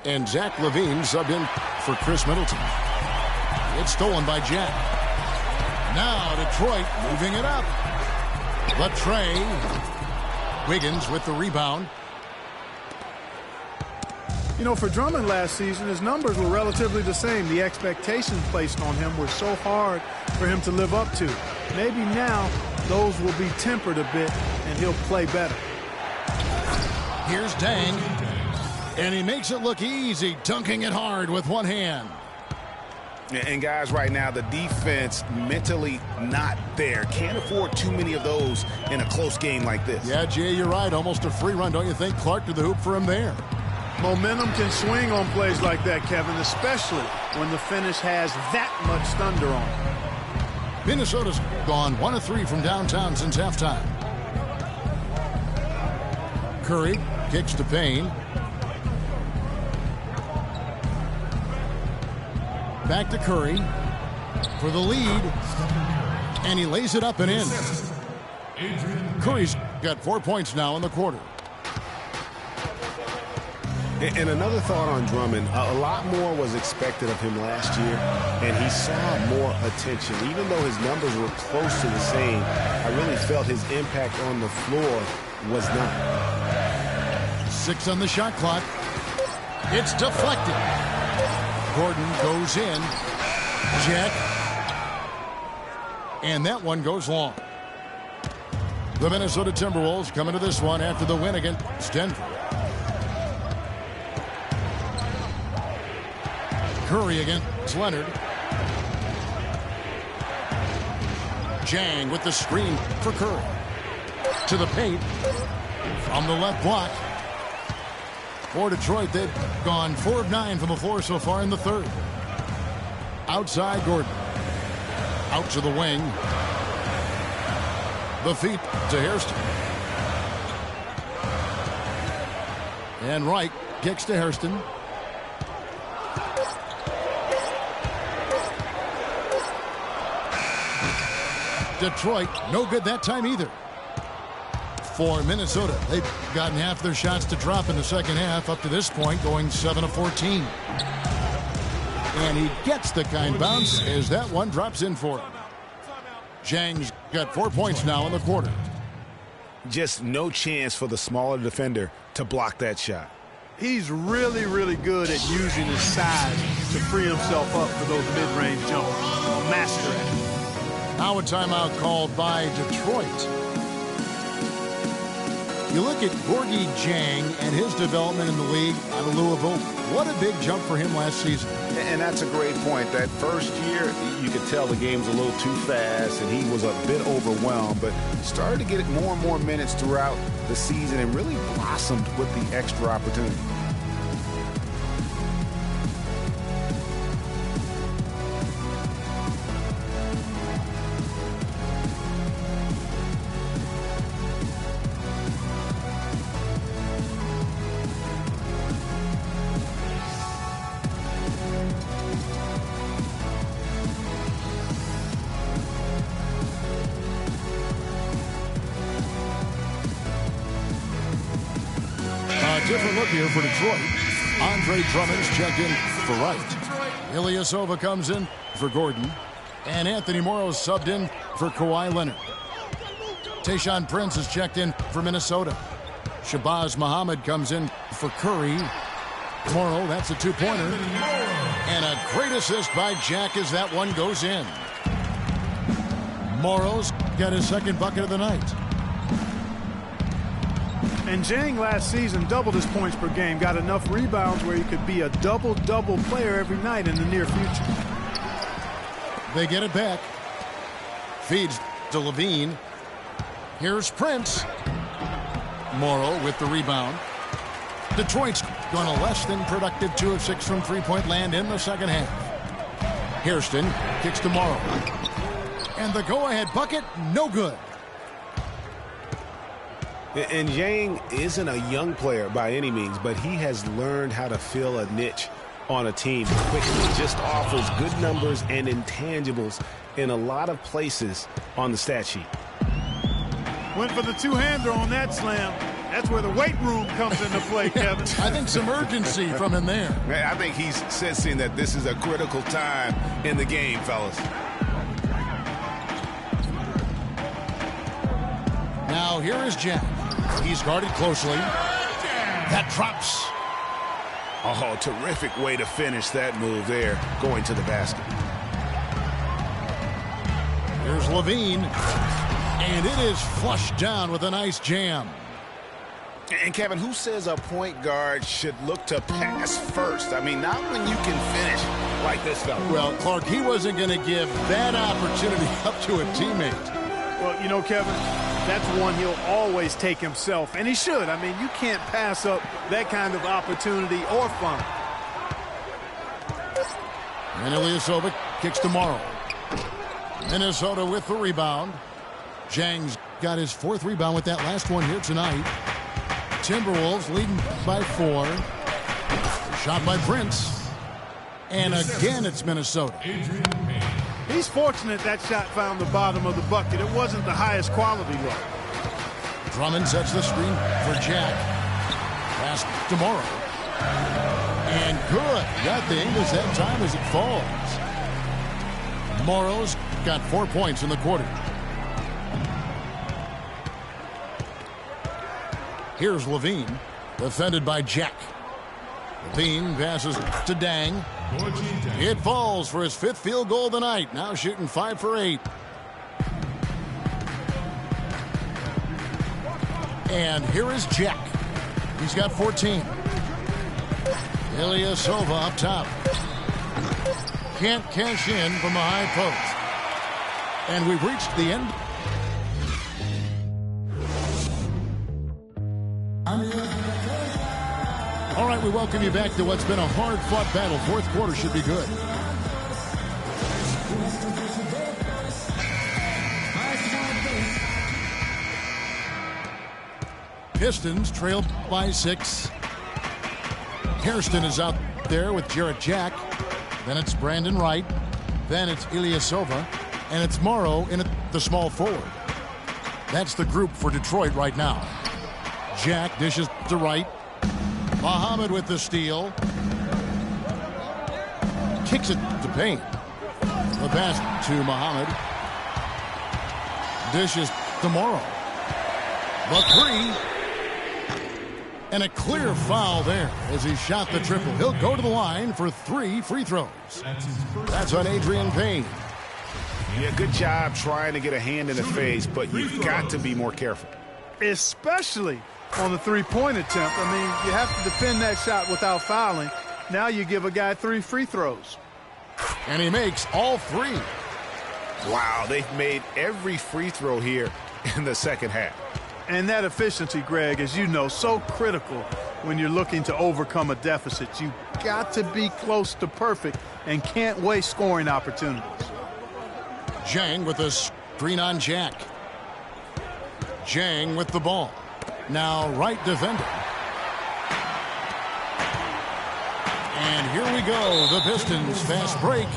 And Zach LaVine subbed in for Chris Middleton. It's stolen by Jack. Now Detroit moving it up. Latrey. Wiggins with the rebound. You know, for Drummond last season, his numbers were relatively the same. The expectations placed on him were so hard for him to live up to. Maybe now those will be tempered a bit and he'll play better. Here's Dang. And he makes it look easy, dunking it hard with one hand. And guys, right now, the defense mentally not there. Can't afford too many of those in a close game like this. Yeah, Jay, you're right. Almost a free run, don't you think? Clark to the hoop for him there. Momentum can swing on plays like that, Kevin, especially when the finish has that much thunder on it. Minnesota's gone 1 of 3 from downtown since halftime. Curry kicks to Payne. Back to Curry for the lead. And he lays it up and in. Curry's got 4 points now in the quarter. And another thought on Drummond, a lot more was expected of him last year, and he saw more attention. Even though his numbers were close to the same, I really felt his impact on the floor was not. 6 on the shot clock. It's deflected. Gordon goes in. Jack. And that one goes long. The Minnesota Timberwolves come into this one after the win against Denver. Curry against Leonard. Jang with the screen for Curry. To the paint. From the left block. For Detroit, they've gone 4 of 9 from the floor so far in the third. Outside Gordon. Out to the wing. The feet to Hairston. And Wright kicks to Hairston. Detroit, no good that time either. For Minnesota, they've gotten half their shots to drop in the second half up to this point, going 7 of 14. And he gets the kind bounce as that one drops in for him. Jang's got 4 points now in the quarter. Just no chance for the smaller defender to block that shot. He's really, really good at using his size to free himself up for those mid-range jumpers. A master at it. Now a timeout called by Detroit. You look at Gorgie Jang and his development in the league out of Louisville. What a big jump for him last season. And that's a great point. That first year, you could tell the game was a little too fast, and he was a bit overwhelmed, but started to get more and more minutes throughout the season and really blossomed with the extra opportunity. Different look here for Detroit. Andre Drummond's checked in for Wright. Ilyasova comes in for Gordon. And Anthony Morrow's subbed in for Kawhi Leonard. Tayshaun Prince is checked in for Minnesota. Shabazz Muhammad comes in for Curry. Morrow, that's a two-pointer. And a great assist by Jack as that one goes in. Morrow's got his second bucket of the night. And Jang last season doubled his points per game, got enough rebounds where he could be a double-double player every night in the near future. They get it back. Feeds to LaVine. Here's Prince. Morrow with the rebound. Detroit's gone a less than productive 2 of 6 from three-point land in the second half. Hairston kicks to Morrow. And the go-ahead bucket, no good. And Jang isn't a young player by any means, but he has learned how to fill a niche on a team quickly. Just offers good numbers and intangibles in a lot of places on the stat sheet. Went for the two-hander on that slam. That's where the weight room comes into play, Kevin. I think some urgency from him there. I think he's sensing that this is a critical time in the game, fellas. Now here is Jack. He's guarded closely. That drops. Oh, terrific way to finish that move there, going to the basket. Here's Levine. And it is flushed down with a nice jam. And, Kevin, who says a point guard should look to pass first? I mean, not when you can finish like this fella. Well, Clark, he wasn't going to give that opportunity up to a teammate. Well, you know, Kevin, that's one he'll always take himself, and he should. I mean, you can't pass up that kind of opportunity or fun. And Ilyasova kicks tomorrow. Minnesota with the rebound. Zhang's got his 4th rebound with that last one here tonight. Timberwolves leading by 4. Shot by Prince. And again, it's Minnesota. He's fortunate that shot found the bottom of the bucket. It wasn't the highest quality look. Drummond sets the screen for Jack. Pass tomorrow. And good. Got the Ingles that time as it falls. Morrow's got 4 points in the quarter. Here's Levine, defended by Jack. Levine passes to Dang. It falls for his 5th field goal of the night. Now shooting 5 for 8. And here is Jack. He's got 14. Ilyasova up top. Can't cash in from a high post. And we've reached the end. All right, we welcome you back to what's been a hard-fought battle. 4th quarter should be good. Pistons trail by 6. Hairston is out there with Jarrett Jack. Then it's Brandon Wright. Then it's Ilyasova. And it's Morrow in at the small forward. That's the group for Detroit right now. Jack dishes to Wright. Muhammad with the steal. Kicks it to Payne. The pass to Muhammad. Dishes to Morrow. The 3. And a clear foul there as he shot the triple. He'll go to the line for 3 free throws. That's on Adrian Payne. Yeah, good job trying to get a hand in the face, but you've got to be more careful. Especially on the three-point attempt. I mean, you have to defend that shot without fouling. Now you give a guy 3 free throws. And he makes all 3. Wow, they've made every free throw here in the second half. And that efficiency, Greg, as you know, so critical when you're looking to overcome a deficit. You've got to be close to perfect and can't waste scoring opportunities. Zhang with a screen on Jack. Zhang with the ball. Now right defender. And here we go. The Pistons fast break.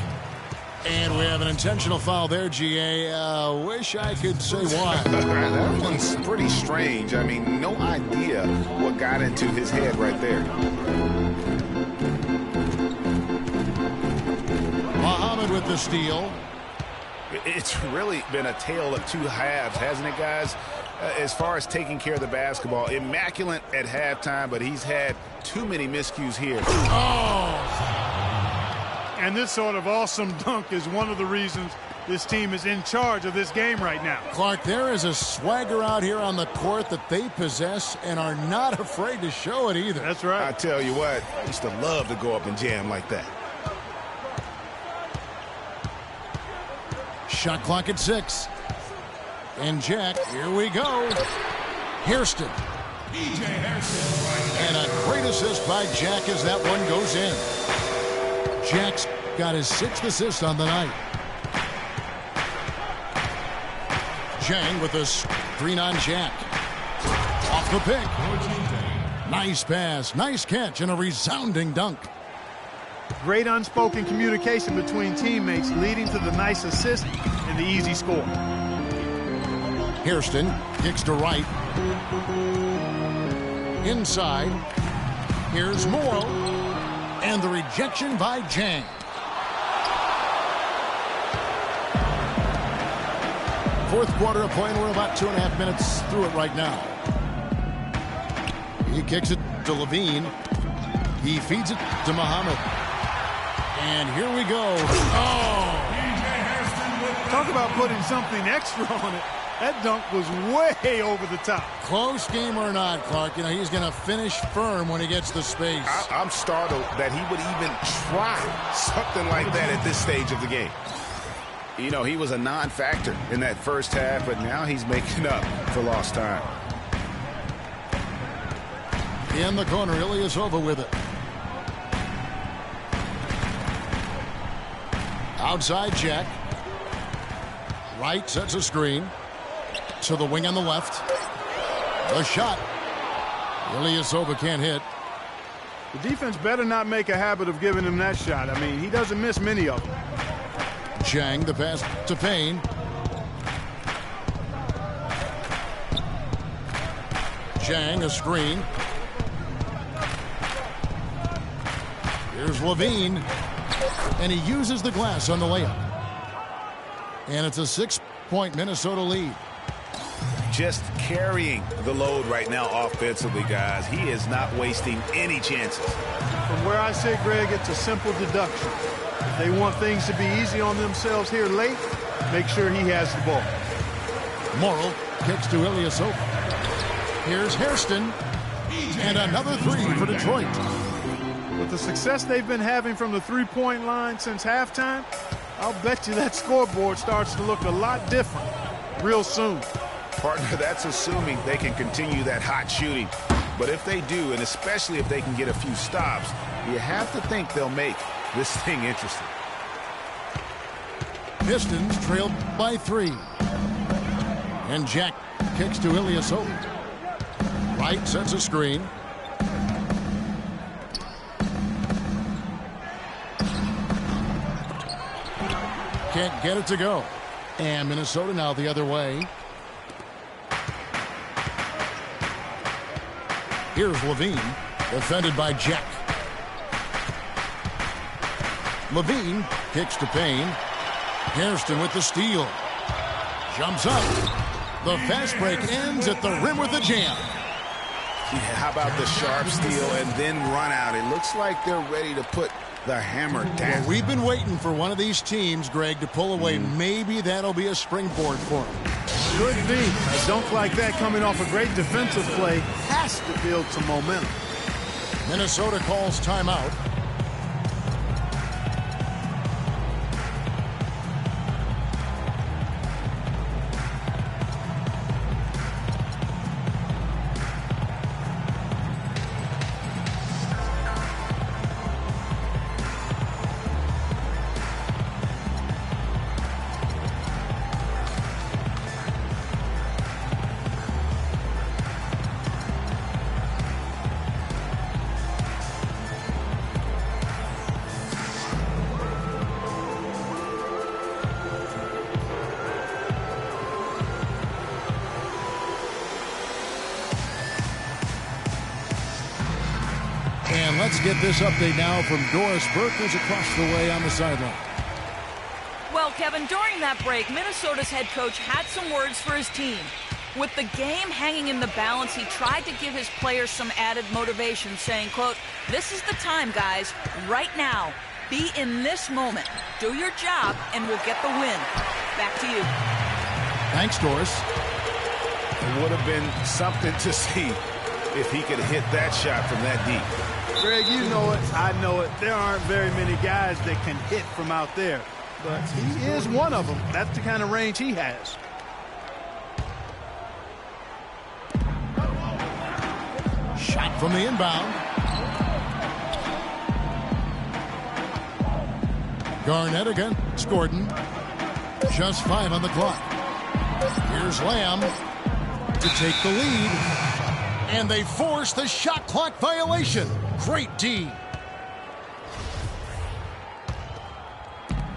And we have an intentional foul there, GA. Wish I could say why. That one's pretty strange. I mean, no idea what got into his head right there. Muhammad with the steal. It's really been a tale of 2 halves, hasn't it, guys? As far as taking care of the basketball, immaculate at halftime, but he's had too many miscues here. Oh! And this sort of awesome dunk is one of the reasons this team is in charge of this game right now. Clark, there is a swagger out here on the court that they possess and are not afraid to show it either. That's right. I tell you what, I used to love to go up and jam like that. Shot clock at 6. And Jack, here we go. Hairston. And a great assist by Jack as that one goes in. Jack's got his 6th assist on the night. Zhang with a screen on Jack. Off the pick. Nice pass, nice catch, and a resounding dunk. Great unspoken communication between teammates leading to the nice assist and the easy score. Hairston kicks to Wright. Inside. Here's Morrow. And the rejection by Jang. Fourth quarter of play, and we're about 2.5 minutes through it right now. He kicks it to Levine. He feeds it to Muhammad. And here we go. Oh! Talk about putting something extra on it. That dunk was way over the top. Close game or not, Clark, you know, he's going to finish firm when he gets the space. I'm startled that he would even try something like that at this stage of the game. You know, he was a non-factor in that first half, but now he's making up for lost time. In the corner, Ilyasova with it. Outside Jack. Wright sets a screen. To the wing on the left. A shot. Ilyasova can't hit. The defense better not make a habit of giving him that shot. I mean, he doesn't miss many of them. Chang, the pass to Payne. Chang, a screen. Here's Levine. And he uses the glass on the layup. And it's a 6-point Minnesota lead. Just carrying the load right now offensively, guys. He is not wasting any chances. From where I sit, Greg, it's a simple deduction. If they want things to be easy on themselves here late, make sure he has the ball. Morrow kicks to Ilyasova. Here's Hairston. And another three for Detroit. With the success they've been having from the three-point line since halftime, I'll bet you that scoreboard starts to look a lot different real soon. Partner, that's assuming they can continue that hot shooting. But if they do, and especially if they can get a few stops, you have to think they'll make this thing interesting. Pistons trailed by 3. And Jack kicks to Ilyasova. Wright sets a screen. Can't get it to go. And Minnesota now the other way. Here's Levine, defended by Jack. Levine kicks to Payne. Hairston with the steal. Jumps up. The fast break ends at the rim with a jam. Yeah, how about the sharp steal and then run out? It looks like they're ready to put the hammer down. Well, we've been waiting for one of these teams, Greg, to pull away. Maybe that'll be a springboard for them. Could be. A dunk like that coming off a great defensive play has to build some momentum. Minnesota calls timeout. And let's get this update now from Doris Burke, who's across the way on the sideline. Well, Kevin, during that break, Minnesota's head coach had some words for his team. With the game hanging in the balance, he tried to give his players some added motivation, saying, quote, "This is the time, guys, right now. Be in this moment. Do your job, and we'll get the win." Back to you. Thanks, Doris. It would have been something to see if he could hit that shot from that deep. Greg, you know it. I know it. There aren't very many guys that can hit from out there. But he is one of them. That's the kind of range he has. Shot from the inbound. Garnett against Gordon. Just 5 on the clock. Here's Lamb to take the lead. And they force the shot clock violation. Great D.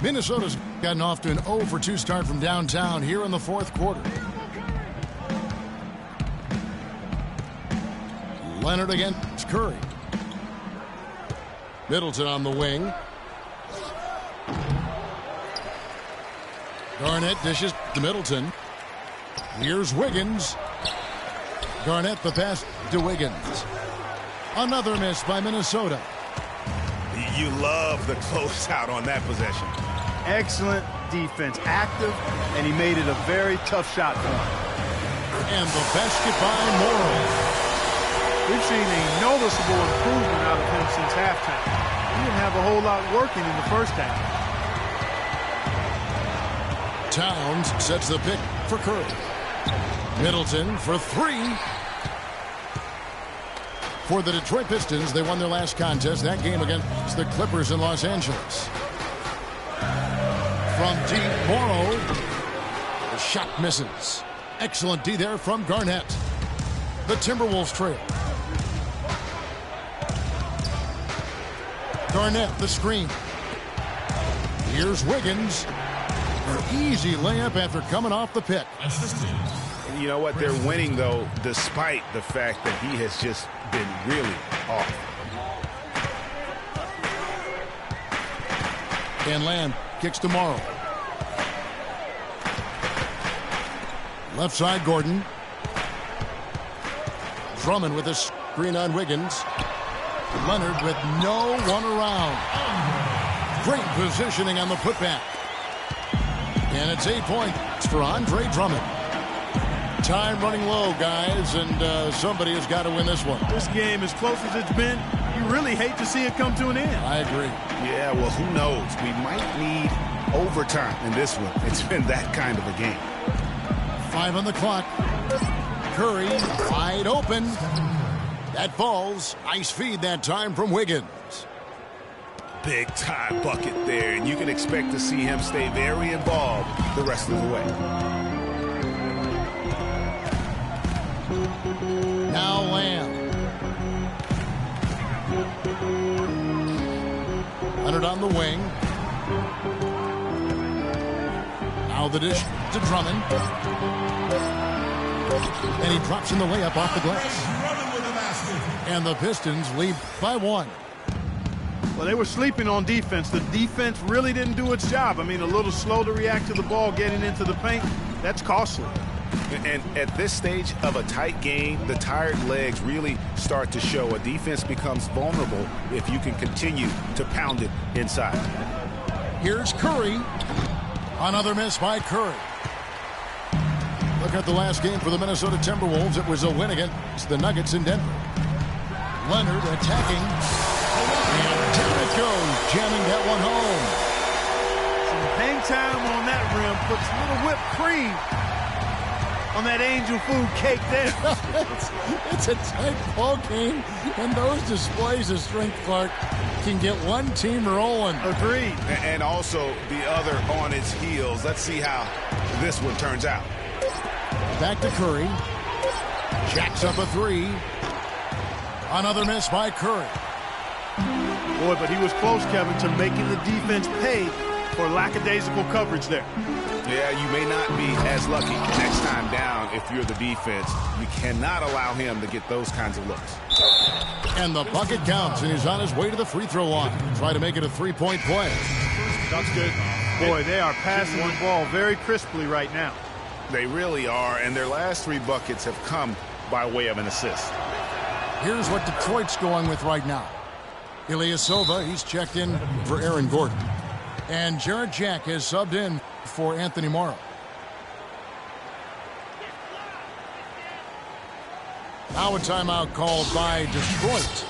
Minnesota's gotten off to an 0 for 2 start from downtown here in the fourth quarter. Leonard against Curry. Middleton on the wing. Garnett dishes to Middleton. Here's Wiggins. Garnett the pass to Wiggins. Another miss by Minnesota. You love the closeout on that possession. Excellent defense, active, and he made it a very tough shot for him. And the basket by Morrow. We've seen a noticeable improvement out of him since halftime. He didn't have a whole lot working in the first half. Towns sets the pick for Curry. Middleton for three. For the Detroit Pistons, they won their last contest, that game against the Clippers in Los Angeles. From deep, Morrow. The shot misses. Excellent D there from Garnett. The Timberwolves trail. Garnett, the screen. Here's Wiggins. An easy layup after coming off the pick. You know what? They're winning, though, despite the fact that he has just been really off. And Lamb kicks to Morrow. Left side, Gordon. Drummond with a screen on Wiggins. Leonard with no one around. Great positioning on the putback. And it's 8 points for Andre Drummond. Time running low, guys, and somebody has got to win this one. This game, as close as it's been, you really hate to see it come to an end. I agree. Yeah, well, who knows? We might need overtime in this one. It's been that kind of a game. 5 on the clock. Curry wide open. That falls. Nice feed that time from Wiggins. Big time bucket there, and you can expect to see him stay very involved the rest of the way. Now Lamb. Leonard on the wing. Now the dish to Drummond. And he drops in the layup off the glass. And the Pistons lead by 1. Well, they were sleeping on defense. The defense really didn't do its job. I mean, a little slow to react to the ball getting into the paint. That's costly. And at this stage of a tight game, the tired legs really start to show. A defense becomes vulnerable if you can continue to pound it inside. Here's Curry. Another miss by Curry. Look at the last game for the Minnesota Timberwolves. It was a win against the Nuggets in Denver. Leonard attacking. And down it goes, jamming that one home. Some hang time on that rim puts a little whipped cream on that angel food cake there. It's a tight ball game, and those displays of strength, Clark, can get one team rolling. Agreed. And also the other on its heels. Let's see how this one turns out. Back to Curry. Jacks up a three. Another miss by Curry. Boy, but he was close, Kevin, to making the defense pay for lackadaisical coverage there. Yeah, you may not be as lucky next time down if you're the defense. You cannot allow him to get those kinds of looks. And the bucket counts, and he's on his way to the free throw line. Try to make it a three-point play. That's good. Boy, they are passing the ball very crisply right now. They really are, and their last 3 buckets have come by way of an assist. Here's what Detroit's going with right now. Ilyasova, he's checked in for Aaron Gordon. And Jarrett Jack has subbed in for Anthony Morrow. Now a timeout called by Detroit.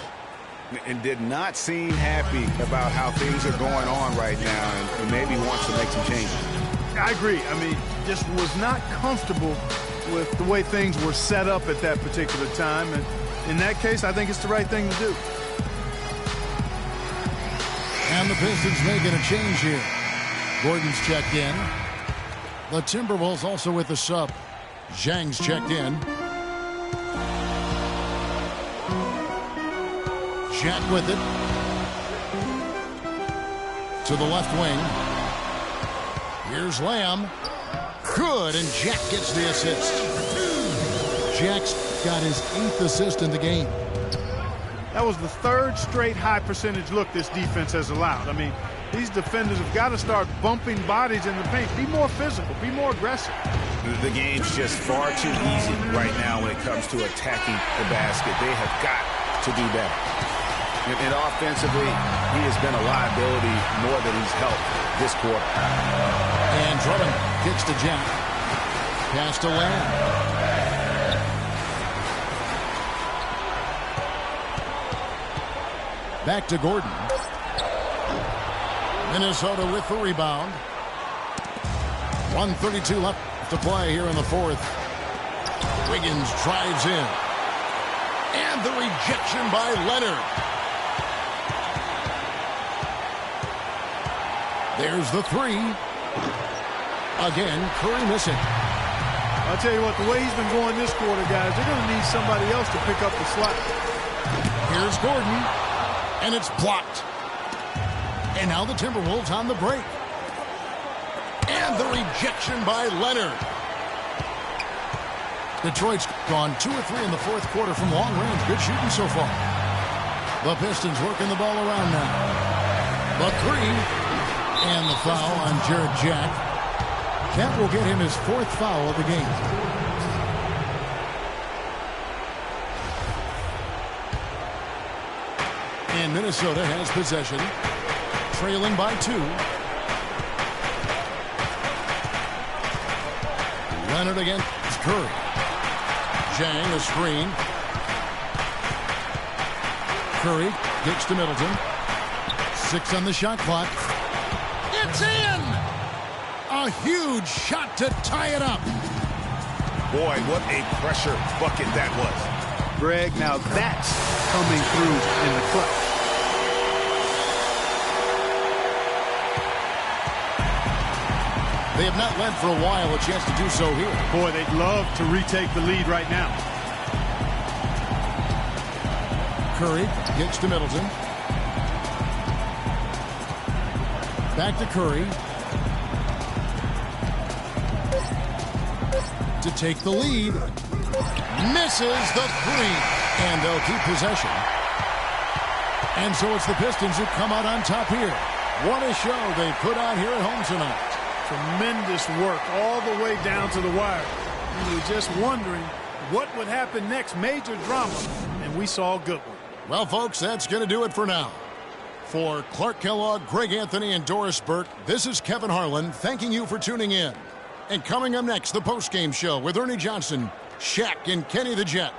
And did not seem happy about how things are going on right now, and maybe wants to make some changes. I agree. I mean, just was not comfortable with the way things were set up at that particular time. And in that case, I think it's the right thing to do. And the Pistons making a change here. Gordon's checked in. The Timberwolves also with the sub. Zhang's checked in. Jack with it. To the left wing. Here's Lamb. Good, and Jack gets the assist. Jack's got his 8th assist in the game. That was the third straight high percentage look this defense has allowed. I mean, these defenders have got to start bumping bodies in the paint. Be more physical. Be more aggressive. The game's just far too easy right now when it comes to attacking the basket. They have got to do better. And offensively, he has been a liability more than he's helped this quarter. And Drummond kicks to Jack. Pass to Lamb. Back to Gordon. Minnesota with the rebound. 1:32 left to play here in the fourth. Wiggins drives in. And the rejection by Leonard. There's the three. Again, Curry missing. I'll tell you what, the way he's been going this quarter, guys, they're going to need somebody else to pick up the slack. Here's Gordon. And it's blocked. And now the Timberwolves on the break. And the rejection by Leonard. Detroit's gone 2 or 3 in the fourth quarter from long range. Good shooting so far. The Pistons working the ball around now. The three. And the foul on Jared Jack. That will get him his 4th foul of the game. And Minnesota has possession. Trailing by 2. Leonard against Curry. Jang a screen. Curry kicks to Middleton. 6 on the shot clock. It's in! A huge shot to tie it up. Boy, what a pressure bucket that was. Greg, now that's coming through in the clutch. They have not led for a while. A chance to do so here. Boy, they'd love to retake the lead right now. Curry kicks to Middleton. Back to Curry. To take the lead. Misses the three. And they'll keep possession. And so it's the Pistons who come out on top here. What a show they put on here at home tonight. Tremendous work all the way down to the wire. We were just wondering what would happen next. Major drama. And we saw a good one. Well, folks, that's going to do it for now. For Clark Kellogg, Greg Anthony, and Doris Burke, this is Kevin Harlan thanking you for tuning in. And coming up next, the postgame show with Ernie Johnson, Shaq, and Kenny the Jet.